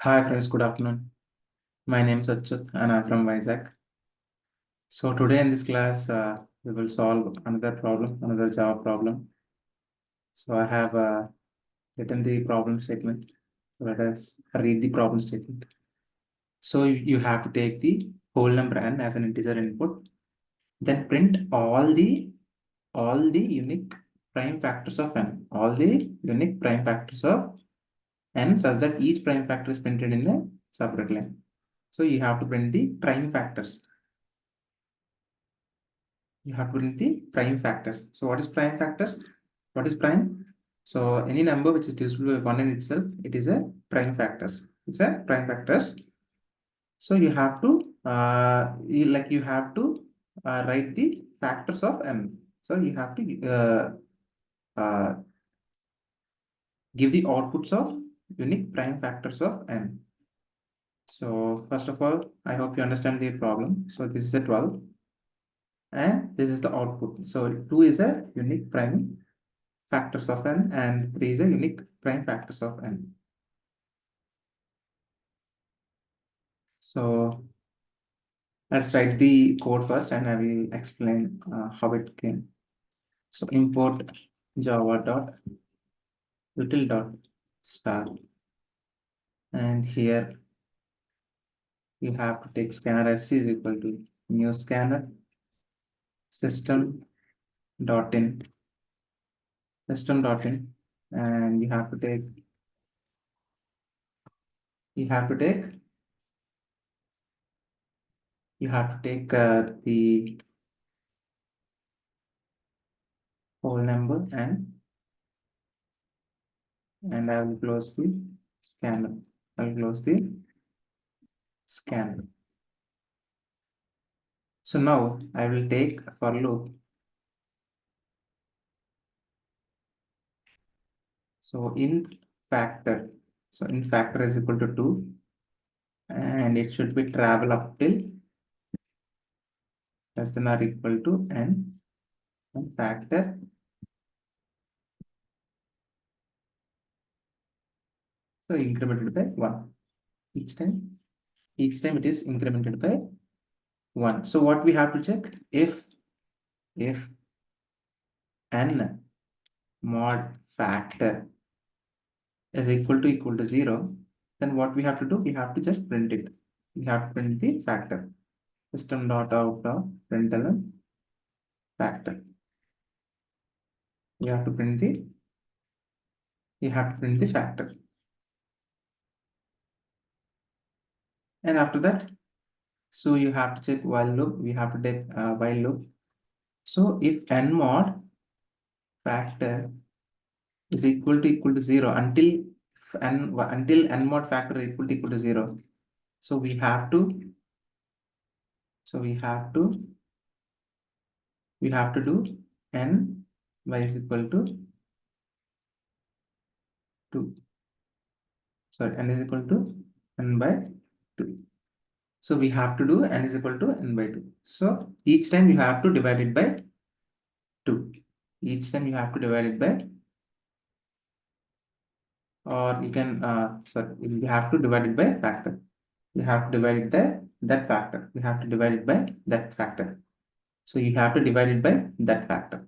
Hi friends, good afternoon. My name is Achyut and I'm from Vizag. So today in this class, we will solve another problem, another Java problem. So I have written the problem statement. Let us read the problem statement. So you have to take the whole number n as an integer input, then print all the unique prime factors of n, all the unique prime factors of n, such that each prime factor is printed in a separate line. So you have to print the prime factors. You have to print the prime factors. So what is prime factors? What is prime? So any number which is divisible by 1 in itself, it is a prime factors. It's a prime factors. So you have to write the factors of n. So you have to give the outputs of unique prime factors of n. So first of all, I hope you understand the problem. So this is a 12 and this is the output. So 2 is a unique prime factors of n and 3 is a unique prime factors of n. So let's write the code first and I will explain how it came. So import java dot util dot star, and here you have to take scanner s is equal to new scanner system dot in and you have to take the whole number and I will close the scanner. I'll close the scanner. So now I will take for loop. So in factor, in factor is equal to 2 and it should be travel up till less than or equal to n, and factor so incremented by 1 each time. Each time it is incremented by 1. So what we have to check, if n mod factor is equal to 0, then what we have to do, we have to just print it. We have to print the factor. System dot out of println factor. You have to print the factor. And after that, so you have to check while loop. We have to take while loop. So if n mod factor is equal to 0 until n mod factor is equal to 0. So we have to do n y is equal to 2. Sorry, n is equal to n by 2. So we have to do n is equal to n by 2. So each time you have to divide it by 2. Each time you have to divide it by, or you can, you have to divide it by factor. You have to divide it by that factor. You have to divide it by that factor. So you have to divide it by that factor.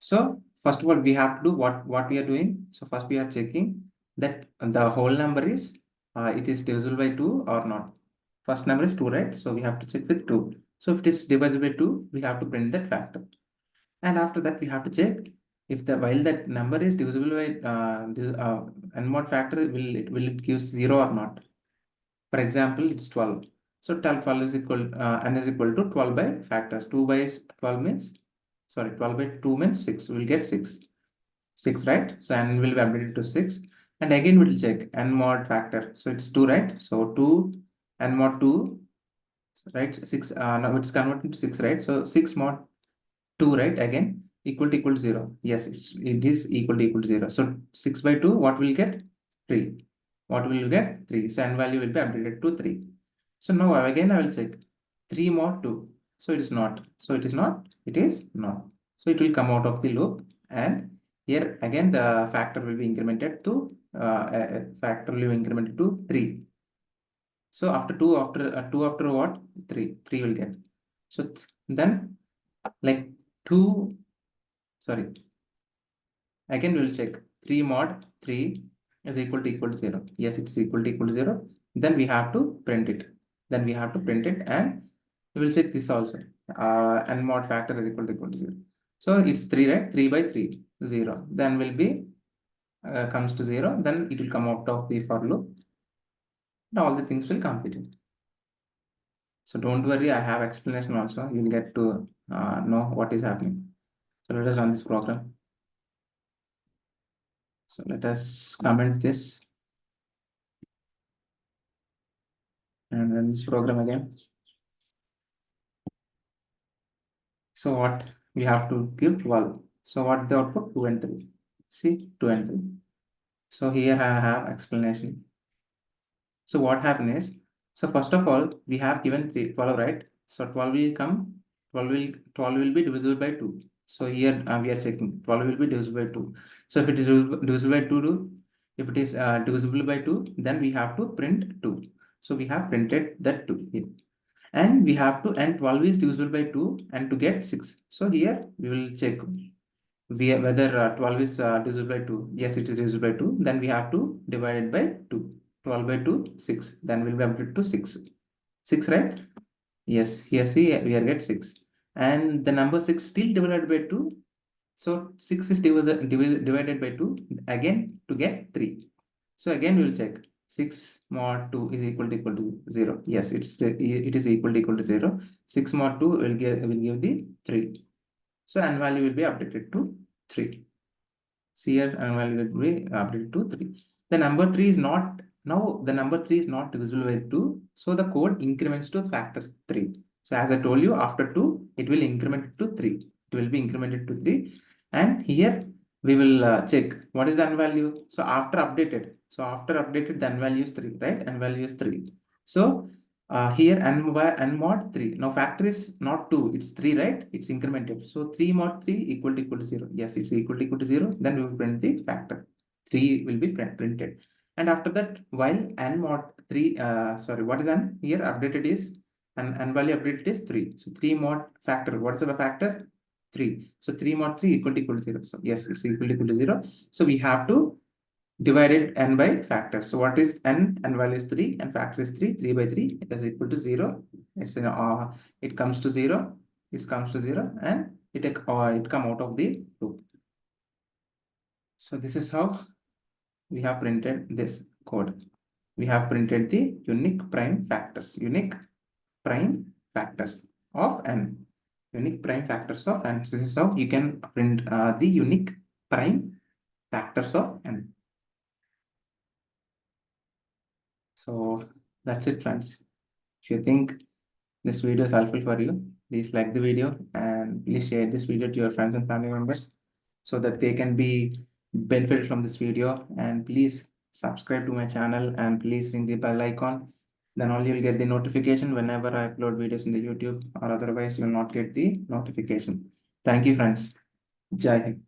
So first of all, we have to do what we are doing. So first we are checking that the whole number is, it is divisible by 2 or not. First number is 2, right? So we have to check with 2. So if it is divisible by 2, we have to print that factor. And after that, we have to check if while that number is divisible by n mod factor, will it give 0 or not. For example, it's 12. So 12 is equal, n is equal to 12 by factors. 2 by 12 means, 12 by 2 means 6. We will get 6. 6, right? So n will be updated to 6. And again, we will check n mod factor. So it's 2, right? So 2, n mod 2, right? 6, now it's converted to 6, right? So 6 mod 2, right? Again, equal to 0. Yes, it is equal to 0. So 6 by 2, what will get? 3. What will you get? 3. So n value will be updated to 3. So now again I will check 3 mod 2. So it is not. So it is not. It is not. So it will come out of the loop and Here again the factor will be incremented to factor will be incremented to 3. So after 2, after what? 3 will get. So then like 2, sorry, again we will check 3 mod 3 is equal to 0. Yes, it's equal to 0. Then we have to print it. And we will check this also. And mod factor is equal to 0. So it's 3, right? 3 by 3, 0. Then will be comes to 0. Then it will come out of the for loop. And all the things will complete it. So don't worry, I have explanation also. You'll get to know what is happening. So let us run this program. So let us comment this and run this program again. So what we have to give 12. So what the output? 2 and 3. See, 2 and 3. So here I have explanation. So what happened is, so first of all, we have given 12, right? So 12 will come, 12 will be divisible by 2. So here we are checking 12 will be divisible by 2. So if it is divisible by 2, if it is divisible by 2, then we have to print 2. So we have printed that 2 here. And we have to, and 12 is divisible by 2 and to get 6. So here we will check whether 12 is divisible by 2. Yes, it is divisible by 2. Then we have to divide it by 2. 12 by 2, 6. Then we'll be updated to 6. 6, right? Yes, here see we are get 6. And the number 6 still divided by 2. So 6 is divided by 2 again to get 3. So again we will check 6 mod 2 is equal to 0. Yes, it is equal to 0. 6 mod 2 will give the 3. So n value will be updated to 3. So here n value will be updated to 3. The number 3 is not, now the number 3 is not divisible by 2. So the code increments to factor 3. So as I told you, after 2, it will increment to 3. It will be incremented to 3. And here we will check what is the n value. So after updated, the n value is 3, right? N value is 3. So here n mod 3. Now factor is not 2, it's 3, right? It's incremented. So 3 mod 3 equal to 0. Yes, it's equal to 0. Then we will print the factor. 3 will be printed. And after that, while n mod 3, sorry, what is n? Here updated is, n value updated is 3. So 3 mod factor. What is the factor? 3. So 3 mod 3 equal to 0. So yes, it's equal to 0. So we have to divided n by factor. So what is n? N value is 3 and factor is 3. 3 by 3 is equal to 0. It's an, it comes to 0. It comes to 0 and it come out of the loop. So this is how we have printed this code. We have printed the unique prime factors. Unique prime factors of n. Unique prime factors of n. So this is how you can print the unique prime factors of n. So that's it, friends. If you think this video is helpful for you, please like the video and please share this video to your friends and family members so that they can be benefited from this video. And please subscribe to my channel and please ring the bell icon. Then only you'll get the notification whenever I upload videos in the YouTube, or otherwise you will not get the notification. Thank you, friends. Jai Hind.